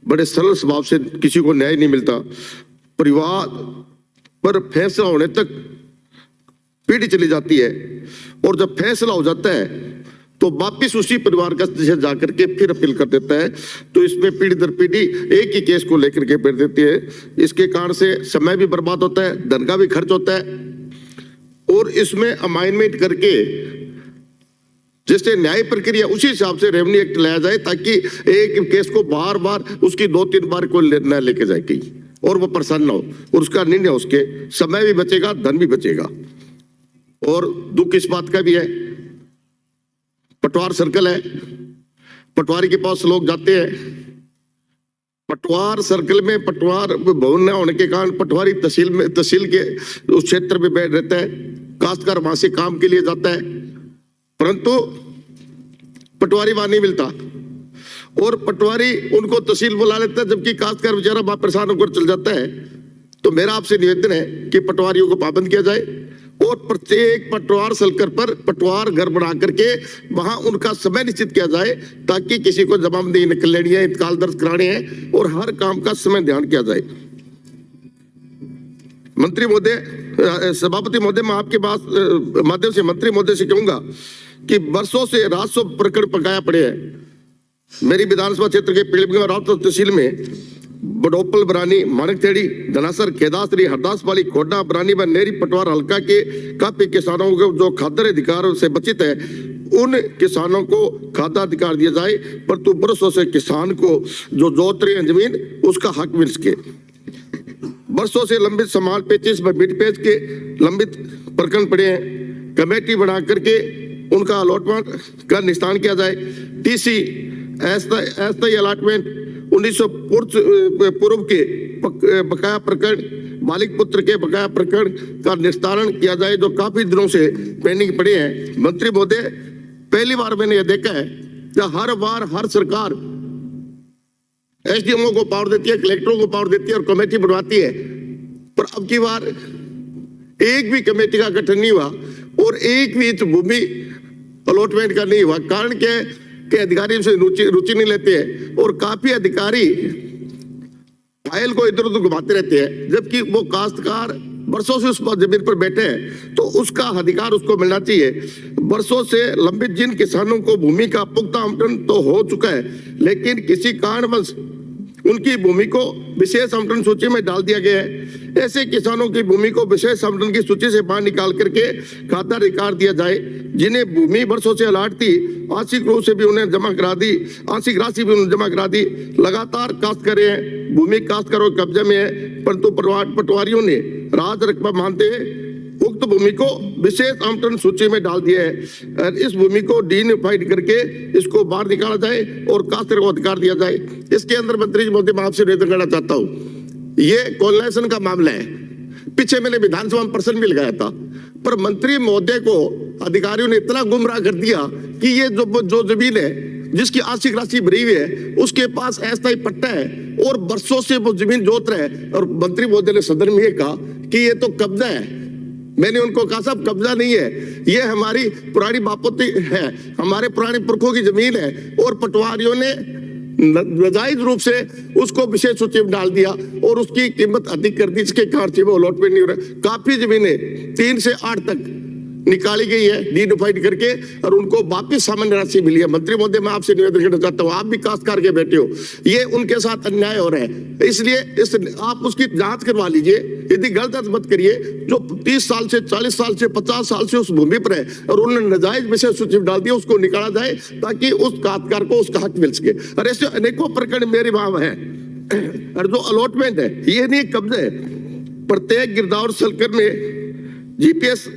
बड़े सरल स्वभाव से, किसी को न्याय नहीं मिलता। परिवार पर फैसला होने तक पीढ़ी चली जाती है और जब फैसला हो जाता है तो वापिस उसी परिवार का जाकर के फिर अपील कर देता है। तो इसमें पीढ़ी दर पीढ़ी एक ही केस को लेकर के बैठ देती है। इसके कारण से समय भी बर्बाद होता है, धन का भी खर्च होता है और इसमें अमाइनमेंट करके जैसे न्याय प्रक्रिया उसी हिसाब से रेवेन्यू एक्ट लाया जाए ताकि एक केस को बार बार उसकी 2-3 बार कोई न लेके जाए कहीं और वो परेशान ना हो और उसका निर्णय उसके समय भी बचेगा, धन भी बचेगा। और दुख इस बात का भी है, पटवार सर्कल है, पटवारी के पास लोग जाते हैं, पटवार सर्कल में पटवार भवन न होने के कारण पटवारी तहसील के उस क्षेत्र में बैठ रहता है, काश्तकार वहां से काम के लिए जाता है, परंतु पटवारी वहां नहीं मिलता और पटवारी उनको तहसील बुला लेता है, जबकि काश्तकार बेचारा वहां परेशान होकर चल जाता है। तो मेरा आपसे निवेदन है कि पटवारियों को पाबंद किया जाए और प्रत्येक पटवार सर्कल पर पटवार घर बना करके वहां उनका समय निश्चित किया जाए ताकि किसी को जमाबंदी लेनी है, इंतकाल दर्ज कराने हैं और हर काम का समय ध्यान किया जाए। मंत्री महोदय, सभापति महोदय, मैं आपके पास माध्यम से मंत्री महोदय से कहूंगा कि वर्षों से राजस्व प्रकरण पकाया पड़े हैं। मेरी विधानसभा क्षेत्र के पीलीभीत और राउत तहसील में बडोपल, बरानी, माणकथेड़ी, धनासर, खेदासरी, हरदासवाली, खोडा, बरानी व नेरी पटवार हल्का के काफी किसानों को जो खाद्य अधिकार से वंचित है उन किसानों को खाद्य अधिकार दिया जाए, परंतु वर्षों से किसान को जो जोत रहे हैं जमीन उसका हक मिल सके। वर्षों से लंबित समाल पेचिस व मिड पेज के लंबित प्रकरण पड़े हैं, कमेटी बना करके उनका अलॉटमेंट का निस्तारण किया जाए। टीसी अस्थायी अलॉटमेंट 1900 पूर्व के बकाया प्रकरण, मालिक पुत्र के बकाया प्रकरण का निस्तारण किया जाए जो काफी दिनों से पेंडिंग पड़े हैं। मंत्री महोदय, पहली बार मैंने यह देखा है कि हर बार हर सरकार एसडीएमओ को पावर देती है, कलेक्टरों को पावर देती है और कमेटी बनवाती है, पर अब की बार एक भी कमेटी का गठन नहीं हुआ और एक भी भूमि अलॉटमेंट का नहीं हुआ। कारण क्या है कि अधिकारी से रुचि नहीं लेते हैं और काफी अधिकारी फाइल को इधर उधर घुमाते रहते हैं, जबकि वो काश्तकार वर्षों से उस जमीन पर बैठे हैं तो उसका अधिकार उसको मिलना चाहिए। वर्षों से लंबित जिन किसानों को भूमि का पुख्ता आवंटन तो हो चुका है, लेकिन किसी कारणवश उनकी भूमि को विशेष आवंटन सूची में डाल दिया गया है। ऐसे किसानों की भूमि को विशेष आवंटन की सूची से बाहर निकाल करके खाद्य अधिकार दिया जाए। जिन्हें भूमि वर्षों से अलॉट थी, आंशिक रूप से भी उन्हें जमा करा दी, आंशिक राशि भी उन्हें जमा करा दी। लगातार काश्त कर रहे हैं, भूमि काश्तकारों के कब्जे में है, परंतु पटवारियों ने राज रकबा मानते हुए उक्त भूमि को विशेष आवंटन सूची में डाल दिया है। इस भूमि को डिनोटिफाइड करके इसको बाहर निकाला जाए और काश्तकार को अधिकार दिया जाए। इसके अंदर मंत्री जी महोदय, मैं आपसे निवेदन करना चाहता हूँ, ये कॉलोनाइजेशन का मामला है। पीछे मैंने विधानसभा में प्रश्न भी लगाया था, पर मंत्री महोदय को अधिकारियों ने इतना गुमराह कर दिया कि ये जो जमीन है जिसकी आंशिक राशि भरी हुई है उसके पास अस्थायी पट्टा है और वर्षों से वो जमीन जोत रहा है। और मंत्री महोदय ने सदन में ये कहा कि ये तो कब्जा है। मैंने उनको कहा साहब कब्जा नहीं है, ये हमारी पुरानी बापोती है, हमारे पुराने पुरखों की जमीन है और पटवारियों ने नाजायज रूप से उसको विशेष सूची में डाल दिया और उसकी कीमत अधिक कर दी, जिसके कारण से वो अलॉटमेंट नहीं हो रहा। काफी जमीनें 3 से 8 तक निकाली गई है डिनोटिफाइड करके और उनको वापस सामान्य राशि मिली है। मंत्री महोदय, मैं आपसे निवेदन करना चाहता हूँ, आप भी काश्तकार के बैठे हो, ये उनके साथ अन्याय हो रहा है, इसलिए आप उसकी जांच करवा लीजिए। यदि गलत मत करिए, जो 30 साल से 40 साल से 50 साल से उस भूमि पर है और उन्होंने नाजायज विशेष सूची में डाल दिया, उसको निकाला जाए ताकि उस काश्तकार को उसका हक मिल सके। और ऐसे अनेकों प्रकरण मेरे वहां है। और जो अलॉटमेंट है ये नहीं कब्जा है। प्रत्येक गिरदावर सर्कल में जीपीएस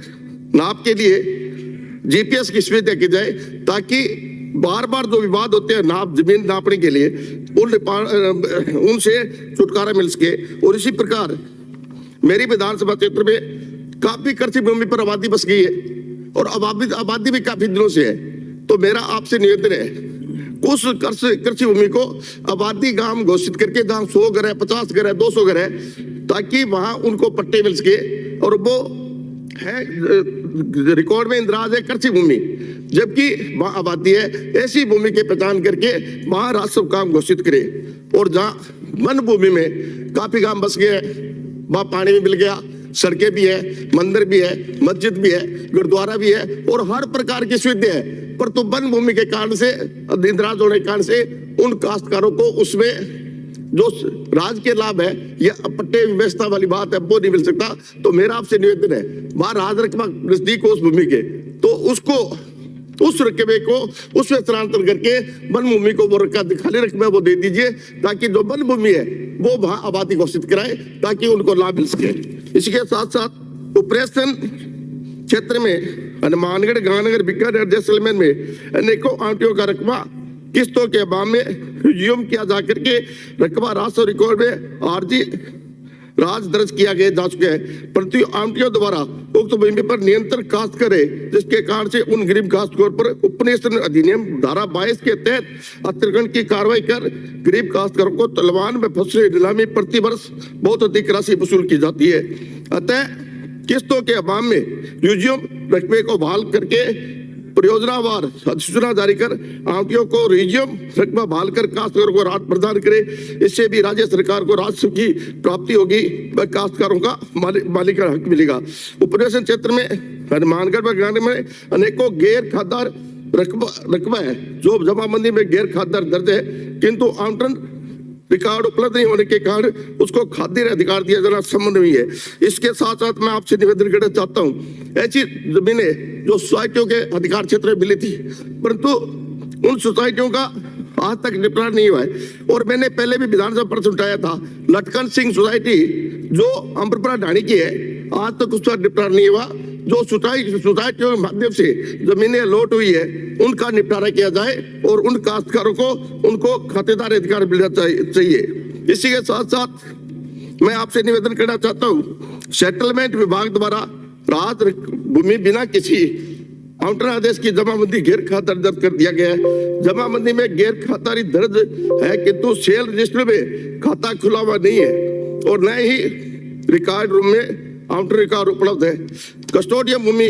नाप के लिए जीपीएस की सुविधा की जाए ताकि बार बार जो विवाद होते हैं नाप जमीन नापने के लिए उनसे छुटकारा मिल सके। और इसी प्रकार मेरी विधानसभा क्षेत्र में काफी कृषि भूमि पर आबादी बस गई है और आबादी भी काफी दिनों से है। तो मेरा आपसे निवेदन है, कुछ कृषि भूमि को आबादी गांव घोषित करके जहां 100 घर है, 50 घर है, 200 घर है, ताकि वहां उनको पट्टे मिल सके और वो है रिकॉर्ड में इंदराज है कृषि भूमि, जबकि वहां आबादी है, ऐसी भूमि की पहचान करके वहां राजस्व काम घोषित करे। और जहां वन भूमि में काफी गांव बस गए हैं, वहां पानी भी मिल गया, सड़कें भी है, मंदिर भी है, मस्जिद भी है, गुरुद्वारा भी है और हर प्रकार की सुविधा है, पर तो वन भूमि के कारण से, इंदिराज होने के कारण से उन काश्तकारों को उसमें जो राज्य के लाभ है या पट्टे व्यवस्था वाली बात है वो नहीं मिल सकता। तो मेरा आपसे निवेदन है, वहां राज रकबा नजदीक हो उस भूमि के, तो उसको, उस रकबे को उसमें स्थानांतरण करके वन भूमि को वो खाली रकबा वो दे दीजिए, ताकि जो वन भूमि है वो वहां आबादी घोषित कराए ताकि उनको लाभ मिल सके। इसी के साथ साथ ऑपरेशन क्षेत्र में हनुमानगढ़, गांधीनगर, बीकानेर, जैसलमेर में अनेकों आंटियों का रकबा किस्तों के अभाव में रिज्यूम किया जा करके रकबा राजस्व रिकॉर्ड में आरजी राज दर्ज किया गया जा चुका है, परंतु आमटियों द्वारा उक्त भूमि पर नियंत्रण काश्त करे, जिसके कारण से उन गरीब काश्तकारों पर उपनिवेशन अधिनियम धारा 22 के तहत अतिक्रमण की कार्रवाई कर गरीब काश्तकारों को तलवान में फंसे नीलामी प्रति वर्ष बहुत अधिक राशि वसूल की जाती है। अतः किस्तों के अभाव में रिज्यूम रकबे को बहाल करके परियोजनावार अधिसूचना जारी कर आंटियों को रिज्यूम रकबा बहाल कर काश्तकारों को राहत प्रदान करे। इससे भी राज्य सरकार को राजस्व की प्राप्ति होगी व काश्तकारों का मालिक हक मिलेगा। उपनिवेशन क्षेत्र में हनुमानगढ़ व गांधी में अनेकों गैर खातदार रकबा है जो जमाबंदी में गैर खातदार दर्ज है, किंतु आवंटन रिकॉर्ड उपलब्ध नहीं होने के कारण उसको खाद्य अधिकार दिया जाना संभव नहीं है। इसके साथ साथ मैं आपसे निवेदन करना चाहता हूँ, ऐसी जमीनें जो सोसाइटियों के अधिकार क्षेत्र में मिली थी, परंतु उन सोसाइटियों का आज तक निपटारा नहीं हुआ है। और मैंने पहले भी विधानसभा प्रश्न उठाया था, लटकन सिंह सोसाइटी जो अमरपुरा ढाणी की है, आज तक उसका निपटारा नहीं हुआ। जो सोसाइटियों के माध्यम से जमीनें लॉट हुई है उनका निपटारा किया जाए और उन काश्तकारों को उनको खातेदार अधिकार मिलना चाहिए। इसी के साथ साथ मैं आपसे निवेदन करना चाहता हूँ, सेटलमेंट विभाग द्वारा राज भूमि बिना किसी आवंटन आदेश की जमाबंदी गैर खातर दर्ज कर दिया गया है। जमाबंदी में गैर खातारी दर्ज है, किंतु सेल रजिस्टर में खाता खुला हुआ नहीं है और न ही रिकॉर्ड रूम में आवंटन रिकॉर्ड उपलब्ध है। कस्टोडियम भूमि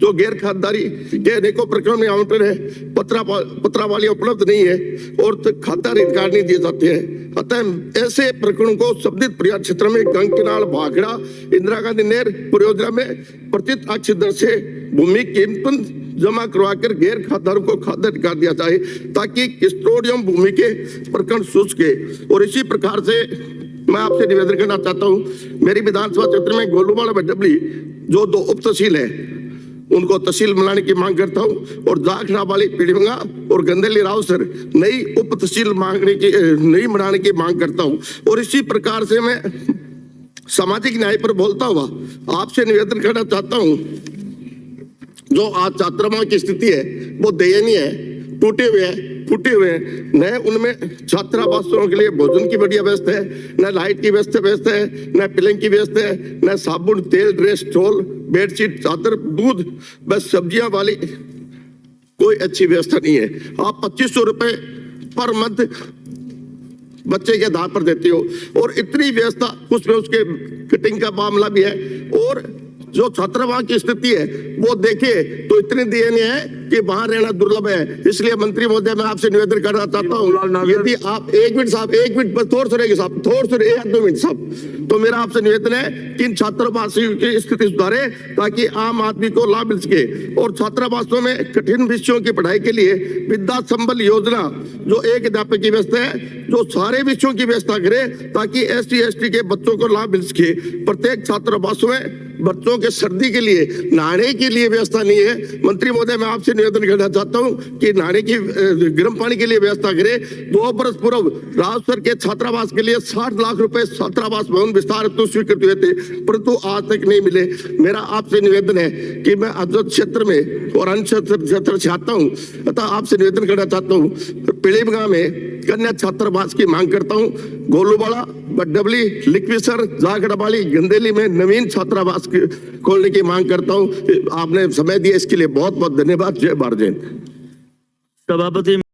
जो गैर खातदारी के अनेकों प्रकरण में आवंटन है, पत्रावली उपलब्ध नहीं है और खाता रिकॉर्ड नहीं दिए जाते हैं। अतः ऐसे प्रकरणों को संबंधित पर्याप्त क्षेत्र में कंकनाल, भाखड़ा, इंदिरा गांधी नहर परियोजना में प्रतित अक्ष दर से भूमि कीमत जमा करवाकर गैर खातदारों को खाता अधिकार दिया जाए, ताकि कस्टोडियम भूमि के प्रकरण सूझ के। और इसी प्रकार से मैं आपसे निवेदन करना चाहता हूं, मेरी विधानसभा क्षेत्र में गोलूवाड़ा व डबली जो 2 उप तहसील है उनको तहसील बनाने की मांग करता हूं और जाखड़ा वाली पीड़िवंगा और गंदेली रावसर नई उप तहसील नई बनाने की मांग करता हूं। और इसी प्रकार से मैं सामाजिक न्याय पर बोलता हुआ आपसे निवेदन करना चाहता हूं, जो आज छात्रावास की स्थिति है वो दयनीय है, टूटे हुए हैं, फूटे हुए हैं। न उनमें छात्रावासों के लिए भोजन की बढ़िया व्यवस्था है, न लाइट की व्यवस्था है, न पिलिंग की व्यवस्था है, न साबुन, तेल, ड्रेस, स्टॉल, बेडशीट, चादर, दूध, बस सब्जियां वाली कोई अच्छी व्यवस्था नहीं है। आप 2500 रुपए पर मंथ बच्चे के आधार पर देते हो और इतनी व्यवस्था, उसमें उसके फिटिंग का मामला भी है। और जो छात्रावास की स्थिति है वो देखिए तो इतनी दयनीय है कि वहां रहना दुर्लभ है। इसलिए मंत्री महोदय मैं आपसे निवेदन करना चाहता हूँ, यदि आप 1 मिनट साहब, 1 मिनट बस, थोड़ा सुनेंगे साहब, थोड़ा सुने, 1-2 मिनट साहब, तो मेरा आपसे निवेदन है कि इन छात्रावासियों की स्थिति सुधारे ताकि आम आदमी को लाभ मिल सके। और छात्रावासों में कठिन विषयों की पढ़ाई के लिए विद्या संबल योजना जो एक अध्यापक की व्यवस्था है, जो सारे विषयों की व्यवस्था करे ताकि SC ST के बच्चों को लाभ मिल सके। प्रत्येक छात्रावासों में बच्चों के सर्दी के लिए, नहाने के लिए व्यवस्था नहीं है। मंत्री महोदय मैं आपसे निवेदन करना चाहता हूं कि नहाने की गर्म पानी के लिए व्यवस्था करें। 2 वर्ष पूर्व राजसर के छात्रावास के लिए 60 लाख रुपए छात्रावास भवन विस्तार तो स्वीकृत हुए थे, परंतु आज तक नहीं मिले। मेरा आपसे निवेदन है कि मैं अजत क्षेत्र में और अन्य क्षेत्र से आता हूँ, अतः आपसे निवेदन करना चाहता हूँ, पीड़िवगा में कन्या छात्रावास की मांग करता हूँ। गोलूवाड़ा, बड्डबली, लिक्विसर, जागड़वाली, गंदेली में नवीन छात्रावास खोलने की मांग करता हूँ। आपने समय दिया इसके लिए बहुत बहुत धन्यवाद। जय भारत। जय हिंद। सभापति